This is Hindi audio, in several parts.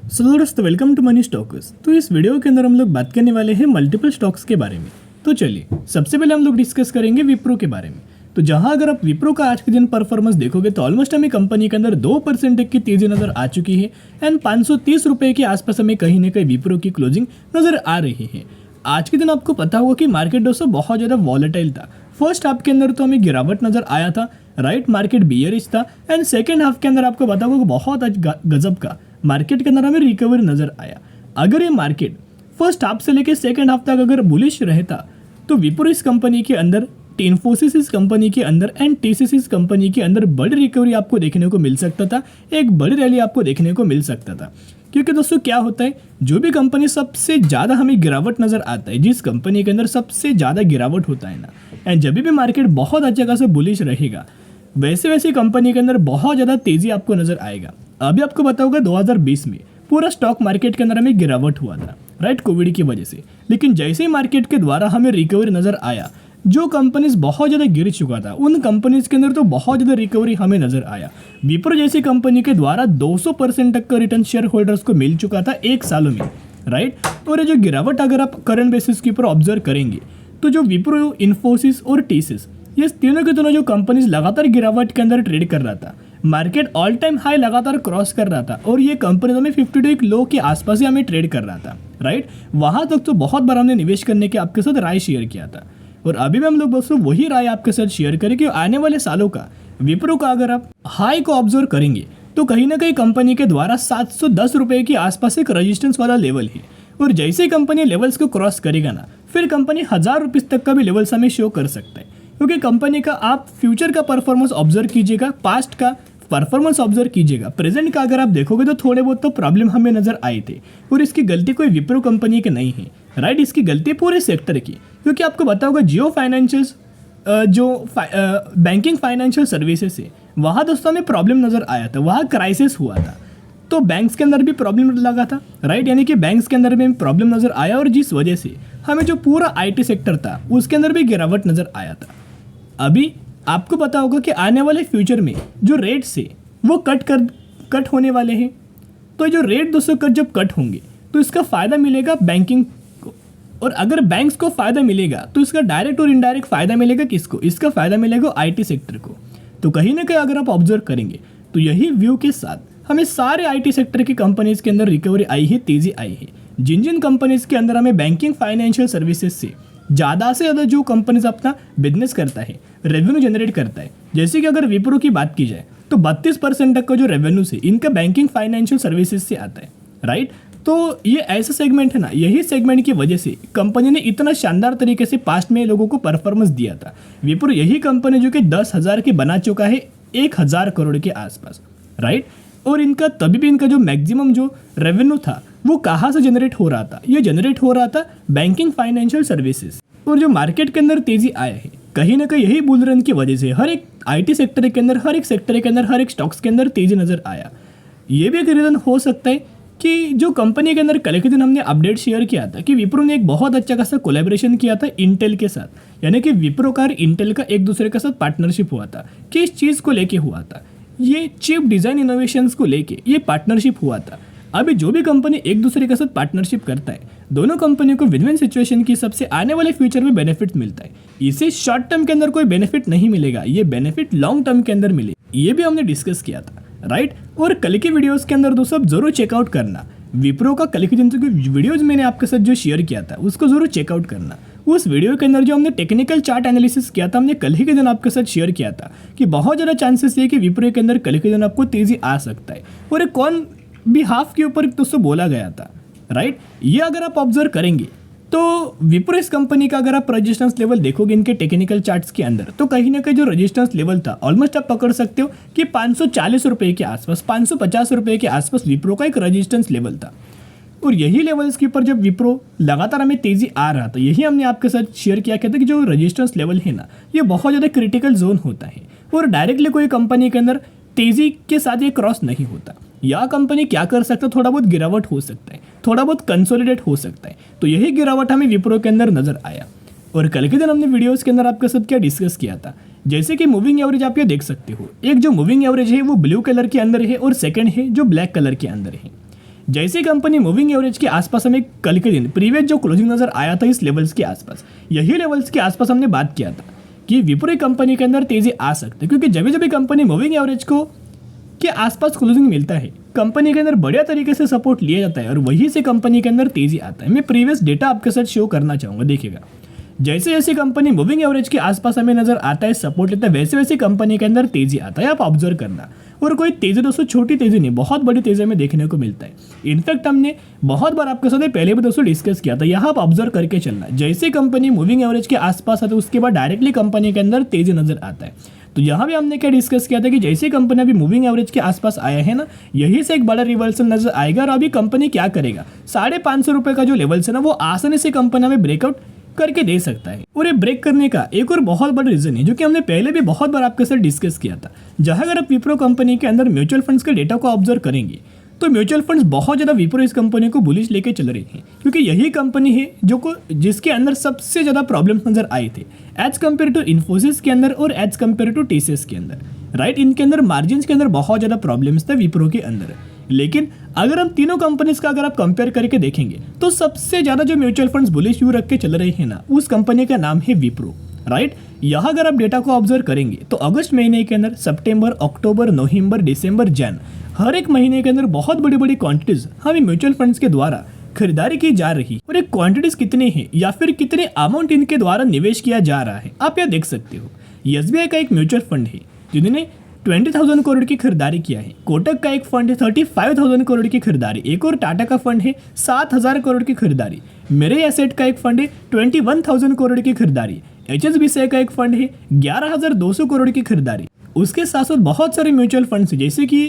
सो दोस्तों वेलकम टू मनी स्टॉक्स। तो इस वीडियो के अंदर हम लोग बात करने वाले हैं मल्टीपल स्टॉक्स के बारे में। तो चलिए सबसे पहले हम लोग डिस्कस करेंगे विप्रो के बारे में। तो जहां अगर आप विप्रो का आज के दिन परफॉर्मेंस देखोगे तो ऑलमोस्ट हमें कंपनी के अंदर 2% की तेजी नजर आ चुकी है एंड 530 रुपए के आसपास हमें कहीं ना कहीं विप्रो की क्लोजिंग नजर आ रही है। आज के दिन आपको पता होगा कि मार्केट दोस्तों बहुत ज़्यादा वॉलेटाइल था। फर्स्ट हाफ के अंदर तो हमें गिरावट नजर आया था, राइट, मार्केट बियरिश था एंड सेकेंड हाफ के अंदर आपको पता होगा बहुत गजब का मार्केट के अंदर हमें रिकवरी नजर आया। अगर ये मार्केट फर्स्ट हाफ से लेकर सेकेंड हाफ तक अगर बुलिश रहता तो विप्रो इस कंपनी के अंदर, इन्फोसिस इस कंपनी के अंदर एंड टीसीएस इस कंपनी के अंदर बड़ी रिकवरी आपको देखने को मिल सकता था, एक बड़ी रैली आपको देखने को मिल सकता था। क्योंकि दोस्तों क्या होता है, जो भी कंपनी सबसे ज़्यादा हमें गिरावट नज़र आता है, जिस कंपनी के अंदर सबसे ज़्यादा गिरावट होता है ना, एंड जब भी मार्केट बहुत अच्छी जगह से बुलिश रहेगा वैसे वैसे कंपनी के अंदर बहुत ज़्यादा तेज़ी आपको नज़र आएगा। अभी आपको पता होगा 2020 में पूरा स्टॉक मार्केट के अंदर हमें गिरावट हुआ था, राइट, कोविड की वजह से। लेकिन जैसे ही मार्केट के द्वारा हमें रिकवरी नज़र आया, जो कंपनीज बहुत ज़्यादा गिर चुका था उन कंपनीज के अंदर तो बहुत ज़्यादा रिकवरी हमें नज़र आया। विप्रो जैसी कंपनी के द्वारा 200% तक का रिटर्न शेयर होल्डर्स को मिल चुका था एक सालों में, राइट। और ये जो गिरावट अगर आप करंट बेसिस के ऊपर ऑब्जर्व करेंगे तो जो विप्रो, इन्फोसिस और टीसीएस, ये तीनों के दोनों जो कंपनीज लगातार गिरावट के अंदर ट्रेड कर रहा था, मार्केट ऑल टाइम हाई लगातार क्रॉस कर रहा था और ये कंपनी हमें 52 लो के आसपास ही हमें ट्रेड कर रहा था, राइट। वहाँ तक तो बहुत बार हमने निवेश करने के आपके साथ राय शेयर किया था और अभी भी हम लोग दोस्तों वही राय आपके साथ शेयर करें कि आने वाले सालों का विप्रो का अगर आप हाई को ऑब्जर्व करेंगे तो कहीं ना कहीं कंपनी के द्वारा 710 रुपये के आसपास एक रजिस्टेंस वाला लेवल है और जैसे ही कंपनी लेवल्स को क्रॉस करेगा ना, फिर कंपनी 1000 रुपये तक का भी लेवल्स हमें शो कर सकता है। क्योंकि कंपनी का आप फ्यूचर का परफॉर्मेंस ऑब्जर्व कीजिएगा, पास्ट का परफॉर्मेंस ऑब्जर्व कीजिएगा, प्रेजेंट का अगर आप देखोगे तो थोड़े बहुत तो प्रॉब्लम हमें नजर आए थे और इसकी गलती कोई विप्रो कंपनी की नहीं है, राइट, इसकी गलती पूरे सेक्टर की। क्योंकि आपको पता होगा जियो फाइनेंशियल्स जो बैंकिंग फाइनेंशियल सर्विसेज है वहाँ दोस्तों हमें प्रॉब्लम नज़र आया था, वहाँ क्राइसिस हुआ था, तो बैंक्स के अंदर भी प्रॉब्लम लगा था, राइट, यानी कि बैंक्स के अंदर भी प्रॉब्लम नज़र आया और जिस वजह से हमें जो पूरा आईटी सेक्टर था उसके अंदर भी गिरावट नज़र आया था। अभी आपको पता होगा कि आने वाले फ्यूचर में जो रेट्स है वो कट होने वाले हैं, तो जो रेट दोस्तों जब कट होंगे तो इसका फ़ायदा मिलेगा बैंकिंग को, और अगर बैंक्स को फ़ायदा मिलेगा तो इसका डायरेक्ट और इनडायरेक्ट फ़ायदा मिलेगा किसको, इसका फ़ायदा मिलेगा आईटी सेक्टर को। तो कहीं ना कहीं अगर आप ऑब्जर्व करेंगे तो यही व्यू के साथ हमें सारे आईटी सेक्टर की कंपनीज़ के अंदर रिकवरी आई है, तेज़ी आई है। जिन जिन कंपनीज़ के अंदर हमें बैंकिंग फाइनेंशियल सर्विसेज से ज़्यादा से ज़्यादा जो कंपनीज अपना बिजनेस करता है, रेवेन्यू जनरेट करता है, जैसे कि अगर विप्रो की बात की जाए तो 32% तक का जो रेवेन्यू है इनका बैंकिंग फाइनेंशियल सर्विसेज से आता है, राइट। तो ये ऐसा सेगमेंट है ना, यही सेगमेंट की वजह से कंपनी ने इतना शानदार तरीके से पास्ट में लोगों को परफॉर्मेंस दिया था। विप्रो यही कंपनी जो कि 10,000 के बना चुका है 1,000 करोड़ के आसपास, राइट। और इनका तभी भी इनका जो मैक्सिमम जो रेवेन्यू था वो कहाँ से जनरेट हो रहा था, ये जनरेट हो रहा था बैंकिंग फाइनेंशियल सर्विसेज। और जो मार्केट के अंदर तेजी आया है कहीं ना कहीं यही बुल रन की वजह से हर एक आईटी सेक्टर के अंदर, हर एक सेक्टर के अंदर, हर एक स्टॉक्स के अंदर तेजी नजर आया। ये भी एक रीज़न हो सकता है कि जो कंपनी के अंदर कल के दिन हमने अपडेट शेयर किया था कि विप्रो ने एक बहुत अच्छा खासा कोलैबोरेशन किया था इंटेल के साथ, यानी कि विप्रो का इंटेल का एक दूसरे के साथ पार्टनरशिप हुआ था। किस चीज़ को लेके हुआ था, ये चिप डिज़ाइन इनोवेशंस को लेके ये पार्टनरशिप हुआ था। अभी जो भी कंपनी एक दूसरे के साथ पार्टनरशिप करता है, दोनों कंपनियों को विन विन सिचुएशन की सबसे आने वाले फ्यूचर में बेनिफिट मिलता है। इसे शॉर्ट टर्म के अंदर कोई बेनिफिट नहीं मिलेगा, ये बेनिफिट लॉन्ग टर्म के अंदर मिले, ये भी हमने डिस्कस किया था, राइट। और कल के वीडियोस के अंदर दोस्तों जरूर चेकआउट करना, विप्रो का कल के दिन की वीडियोज मैंने आपके साथ जो शेयर किया था उसको जरूर चेकआउट करना। उस वीडियो के अंदर जो हमने टेक्निकल चार्ट एनालिसिस किया था, हमने कल ही के दिन आपके साथ शेयर किया था कि बहुत ज़्यादा चांसेस है कि विप्रो के अंदर कल के दिन आपको तेजी आ सकता है और एक कौन भी हाफ के ऊपर दोस्तों बोला गया था, राइट। ये अगर आप ऑब्जर्व करेंगे तो विप्रो इस कंपनी का अगर आप रजिस्टेंस लेवल देखोगे इनके टेक्निकल चार्ट्स के अंदर तो कहीं ना कहीं जो रजिस्टेंस लेवल था ऑलमोस्ट आप पकड़ सकते हो कि 540 रुपये के आसपास, 550 रुपये के आसपास विप्रो का एक रजिस्टेंस लेवल था। और यही लेवल्स के ऊपर जब विप्रो लगातार हमें तेजी आ रहा था, यही हमने आपके साथ शेयर किया था कि जो रजिस्टेंस लेवल है ना, ये बहुत ज़्यादा क्रिटिकल जोन होता है और डायरेक्टली कोई कंपनी के अंदर तेजी के साथ ये क्रॉस नहीं होता। या कंपनी क्या कर सकता है, थोड़ा बहुत गिरावट हो सकता है, थोड़ा बहुत कंसोलिडेट हो सकता है। तो यही गिरावट हमें विप्रो के अंदर नजर आया। और कल के दिन हमने वीडियोस के अंदर आपके साथ क्या डिस्कस किया था, जैसे कि मूविंग एवरेज आप ये देख सकते हो, एक जो मूविंग एवरेज है वो ब्लू कलर के अंदर है और सेकंड है जो ब्लैक कलर के अंदर है। जैसे कंपनी मूविंग एवरेज के आसपास हमें कल के दिन प्रीवियस जो क्लोजिंग नजर आया था इस लेवल्स के आसपास, यही लेवल्स के आसपास हमने बात किया था कि विप्रो कंपनी के अंदर तेजी आ सकती है, क्योंकि जब जब कंपनी मूविंग एवरेज को के आसपास क्लोजिंग मिलता है कंपनी के अंदर बढ़िया तरीके से सपोर्ट लिया जाता है और वहीं से कंपनी के अंदर तेजी आता है। मैं प्रीवियस डेटा आपके साथ शो करना चाहूँगा, देखिएगा जैसे जैसे कंपनी मूविंग एवरेज के आसपास हमें नजर आता है सपोर्ट लेता है, वैसे वैसे कंपनी के अंदर तेजी आता है। आप ऑब्जर्व करना, और कोई तेजी दोस्तों छोटी तेजी नहीं, बहुत बड़ी तेजी हमें देखने को मिलता है। इनफैक्ट हमने बहुत बार आपके साथ पहले भी दोस्तों डिस्कस किया था, यहाँ आप ऑब्जर्व करके चलना, जैसे कंपनी मूविंग एवरेज के आसपास आती है उसके बाद डायरेक्टली कंपनी के अंदर तेजी नजर आता है। तो यहाँ भी हमने क्या डिस्कस किया था कि जैसे कंपनी अभी मूविंग एवरेज के आसपास आया है ना, यही से एक बड़ा रिवर्सल नजर आएगा और अभी कंपनी क्या करेगा, 550 रुपए का जो लेवल है ना वो आसानी से कंपनी में ब्रेकआउट करके दे सकता है। और ये ब्रेक करने का एक और बहुत बड़ा रीजन है जो कि हमने पहले भी बहुत बार आपके साथ डिस्कस किया था। जहां अगर आप विप्रो कंपनी के अंदर म्यूचुअल फंड्स के डेटा को ऑब्जर्व करेंगे तो म्यूचुअल फंड्स बहुत ज्यादा विप्रो इस कंपनी को बुलिश लेके चल रहे हैं, क्योंकि यही कंपनी है जिसके अंदर सबसे ज्यादा प्रॉब्लम्स नजर आए थे एज कम्पेयर टू इन्फोसिस के अंदर और एज कम्पेयर टू टीसीएस के अंदर, राइट। इनके अंदर मार्जिन के अंदर बहुत ज्यादा प्रॉब्लम्स थे विप्रो के अंदर। लेकिन अगर हम तीनों कंपनीज का अगर आप कंपेयर करके देखेंगे तो सबसे ज्यादा जो म्यूचुअल फंड्स बुलिश व्यू रख के चल रहे हैं ना, उस कंपनी का नाम है विप्रो, राइट। यहाँ अगर आप डेटा को ऑब्जर्व करेंगे तो अगस्त महीने के अंदर सितंबर, अक्टूबर, नवंबर, दिसंबर, जन हर एक महीने के अंदर बहुत बड़ी बड़ी क्वांटिटीज हमें म्यूचुअल फंड्स के द्वारा खरीदारी की जा रही, और ये क्वांटिटीज कितने हैं या फिर कितने अमाउंट इनके द्वारा निवेश किया जा रहा है आप यहाँ देख सकते हो। एसबीआई का एक म्यूचुअल फंड है जिन्होंने 20,000 करोड़ की खरीदारी किया है, कोटक का एक फंड है 35,000 करोड़ की खरीदारी, एक और टाटा का फंड है 7,000 करोड़ की खरीदारी, मेरे एसेट का एक फंड है 21,000 करोड़ की खरीदारी, एचएसबीसी का एक फंड है 11,200 करोड़ की खरीदारी। उसके साथ साथ बहुत सारे म्यूचुअल फंड्स जैसे कि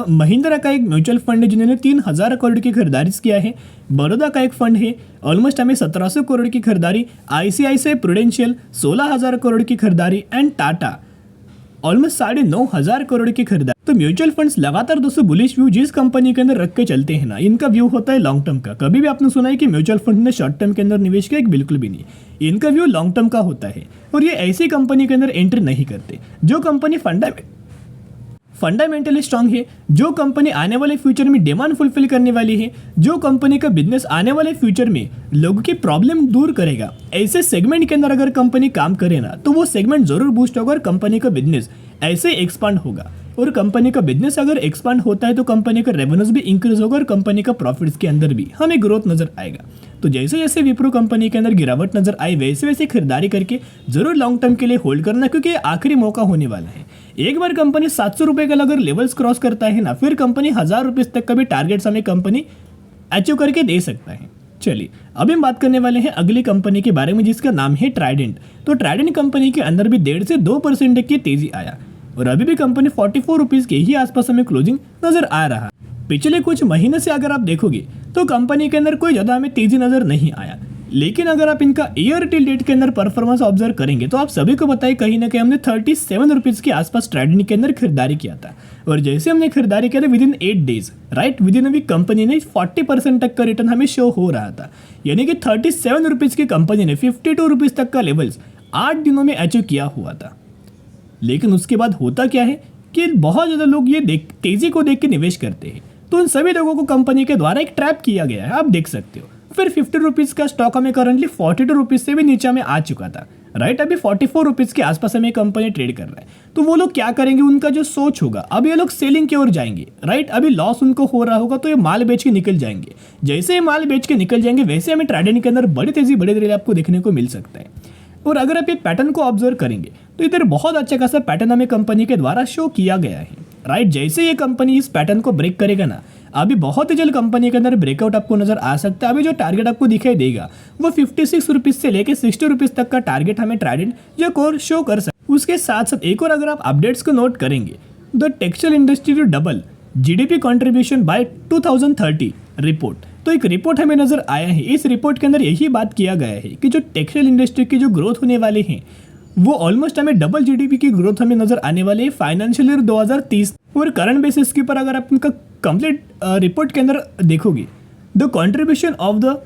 महिंद्रा का एक म्यूचुअल फंड है जिन्होंने 3,000 करोड़ की खरीदारी किया है, बड़ौदा का एक फंड है ऑलमोस्ट हमें 1,700 करोड़ की खरीदारी, आईसीआईसीआई प्रूडेंशियल 16,000 करोड़ की खरीदारी एंड टाटा ऑलमोस्ट 9,500 करोड़ की खरीदारी। तो म्यूचुअल फंड्स लगातार दोस्तों बुलिश व्यू जिस कंपनी के अंदर रख के चलते हैं ना, इनका व्यू होता है लॉन्ग टर्म का। कभी भी आपने सुना है कि म्यूचुअल फंड ने शॉर्ट टर्म के अंदर निवेश किया? बिल्कुल भी नहीं, इनका व्यू लॉन्ग टर्म का होता है और ये ऐसी कंपनी के अंदर एंट्री नहीं करते जो कंपनी फंडामेंटली स्ट्रांग है, जो कंपनी आने वाले फ्यूचर में डिमांड फुलफिल करने वाली है, जो कंपनी का बिजनेस आने वाले फ्यूचर में लोगों की प्रॉब्लम दूर करेगा। ऐसे सेगमेंट के अंदर अगर कंपनी काम करे ना तो वो सेगमेंट जरूर बूस्ट होगा और कंपनी का बिजनेस ऐसे एक्सपांड होगा। और कंपनी का बिजनेस अगर एक्सपांड होता है तो कंपनी का रेवेन्यूज भी इंक्रीज होगा और कंपनी का प्रॉफिट्स के अंदर भी हमें ग्रोथ नजर आएगा। तो जैसे जैसे विप्रो कंपनी के अंदर गिरावट नजर आई वैसे वैसे खरीदारी करके जरूर लॉन्ग टर्म के लिए होल्ड करना, क्योंकि ये आखिरी मौका होने वाला है। एक बार कंपनी 700 रुपए का अगर लेवल्स क्रॉस करता है ना, फिर कंपनी 1,000 रुपये तक का भी टारगेट्स हमें कंपनी अचीव करके दे सकता है। चलिए अभी हम बात करने वाले हैं अगली कंपनी के बारे में जिसका नाम है ट्राइडेंट। तो ट्राइडेंट कंपनी के अंदर भी 1.5 से 2% की तेजी आया और अभी भी कंपनी 44 रुपीज के ही आसपास हमें क्लोजिंग नजर आ रहा है। पिछले कुछ महीने से अगर आप देखोगे तो कंपनी के अंदर कोई ज्यादा हमें तेजी नजर नहीं आया, लेकिन अगर आप इनका ईयर टिल डेट के अंदर परफॉर्मेंस ऑब्जर्व करेंगे तो आप सभी को बताइए कहीं ना कहीं हमने 37 रुपीज के आसपास ट्राइडेंट के अंदर खरीदारी किया था। और जैसे हमने खरीदारी किया था within 8 days, right, within a week company ने 40% तक का रिटर्न हमें शो हो रहा था। यानी कि 37 रुपीज की कंपनी ने 52 रुपीज तक का लेवल्स 8 दिनों में अचीव किया हुआ था। लेकिन उसके बाद होता क्या है कि बहुत ज़्यादा लोग ये तेजी को देख के निवेश करते हैं, तो उन सभी लोगों को कंपनी के द्वारा एक ट्रैप किया गया है, आप देख सकते हो। फिर 50 रुपीज़ का स्टॉक हमें करंटली 42 रुपीज़ से भी नीचे में आ चुका था, राइट। अभी 44 रुपीज़ के आसपास हमें कंपनी ट्रेड कर रहा है। तो वो लोग क्या करेंगे, उनका जो सोच होगा, अब ये लोग सेलिंग की ओर जाएंगे, राइट। अभी लॉस उनको हो रहा होगा तो ये माल बेच के निकल जाएंगे। जैसे ये माल बेच के निकल जाएंगे वैसे हमें ट्राइडेंट के अंदर बड़ी तेजी बड़े देर आपको देखने को मिल सकता है। और अगर आप ये पैटर्न को ऑब्जर्व करेंगे तो इधर बहुत अच्छा खासा पैटर्न हमें कंपनी के द्वारा शो किया गया है, राइट। जैसे ये कंपनी इस पैटर्न को ब्रेक करेगा ना, अभी बहुत ही जल्द कंपनी के अंदर ब्रेकआउट आपको नजर आ सकता है। अभी जो टारगेट आपको दिखाई देगा वो 56 रुपीज से लेकर 60 रुपीज तक का टारगेट हमें ट्राइडेंट जो कोर शो कर सकता है। उसके साथ साथ एक और अगर आप अपडेट्स को नोट करेंगे, the textile industry to double GDP contribution by 2030 report, तो एक रिपोर्ट हमें नजर आया है। इस रिपोर्ट के अंदर यही बात किया गया है कि जो टेक्सटाइल इंडस्ट्री की जो ग्रोथ होने वाले हैं वो ऑलमोस्ट हमें डबल जीडीपी की ग्रोथ हमें नजर आने वाले है फाइनेंशियल ईयर 2030। और करंट बेसिस के ऊपर अगर आप इनका कंप्लीट रिपोर्ट के अंदर देखोगे, the contribution of the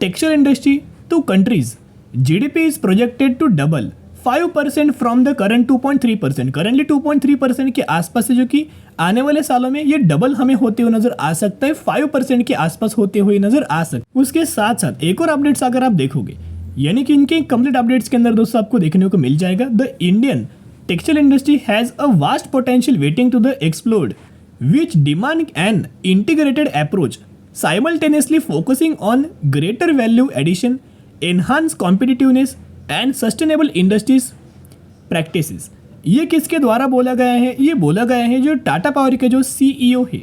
textile industry to country's GDP is projected to double 5% from the current 2.3%। Currently 2.3% के आसपास है, जो कि आने वाले सालों में ये डबल हमें होते हुए नजर आ सकता है, 5% के आसपास होते हुए नजर आ सकता है। उसके साथ साथ एक और अपडेट्स अगर आप देखोगे, यानी कि इनके कंप्लीट अपडेट्स के अंदर दोस्तों आपको देखने को मिल जाएगा, the Indian textile industry has a vast potential waiting to the explored which demand an integrated approach, simultaneously focusing on greater value addition, enhanced competitiveness and sustainable industries practices। ये किसके द्वारा बोला गया है? ये बोला गया है जो टाटा पावर के जो CEO है,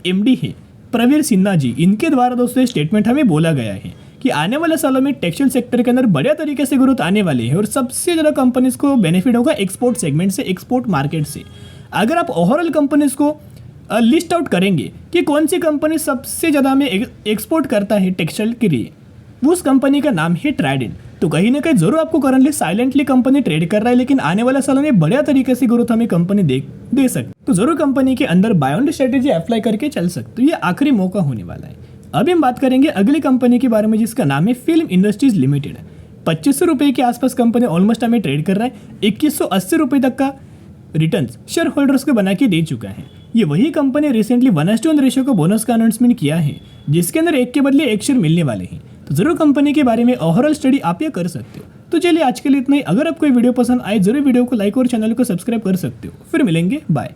MD है प्रवीर सिन्हा जी, इनके द्वारा दोस्तों स्टेटमेंट हमें बोला गया है कि आने वाले सालों में टेक्सटाइल सेक्टर के अंदर बढ़िया तरीके से ग्रोथ आने वाली है और सबसे ज़्यादा कंपनीज को बेनिफिट होगा एक्सपोर्ट सेगमेंट से, एक्सपोर्ट मार्केट से। अगर आप ओवरऑल कंपनीज को लिस्ट आउट करेंगे कि कौन सी कंपनी सबसे ज़्यादा हमें एक्सपोर्ट करता है टेक्सटाइल के लिए, उस कंपनी का नाम है ट्राइडेंट। तो कहीं ना कहीं जरूर आपको करंटली साइलेंटली कंपनी ट्रेड कर रहा है, लेकिन आने वाले सालों में बढ़िया तरीके से ग्रोथ हमें कंपनी दे सकती, तो जरूर कंपनी के अंदर बाय ऑन स्ट्रेटेजी अप्लाई करके चल सकते हो। ये आखिरी मौका होने वाला है। अभी हम बात करेंगे अगली कंपनी के बारे में, जिसका नाम है फिल्म इंडस्ट्रीज लिमिटेड। 2500 रुपये के आसपास कंपनी ऑलमोस्ट हमें ट्रेड कर रहा है, 2180 रुपये तक का रिटर्न शेयर होल्डर्स को बना के दे चुका है। ये वही कंपनी रिसेंटली 1:1 रेशियो को बोनस का अनाउंसमेंट किया है, जिसके अंदर एक के बदले एक शेयर मिलने वाले हैं। तो जरूर कंपनी के बारे में ओवरऑल स्टडी आप ये कर सकते हो। तो चलिए आज के लिए इतना ही। अगर आपको वीडियो पसंद आए जरूर वीडियो को लाइक और चैनल को सब्सक्राइब कर सकते हो। फिर मिलेंगे, बाय।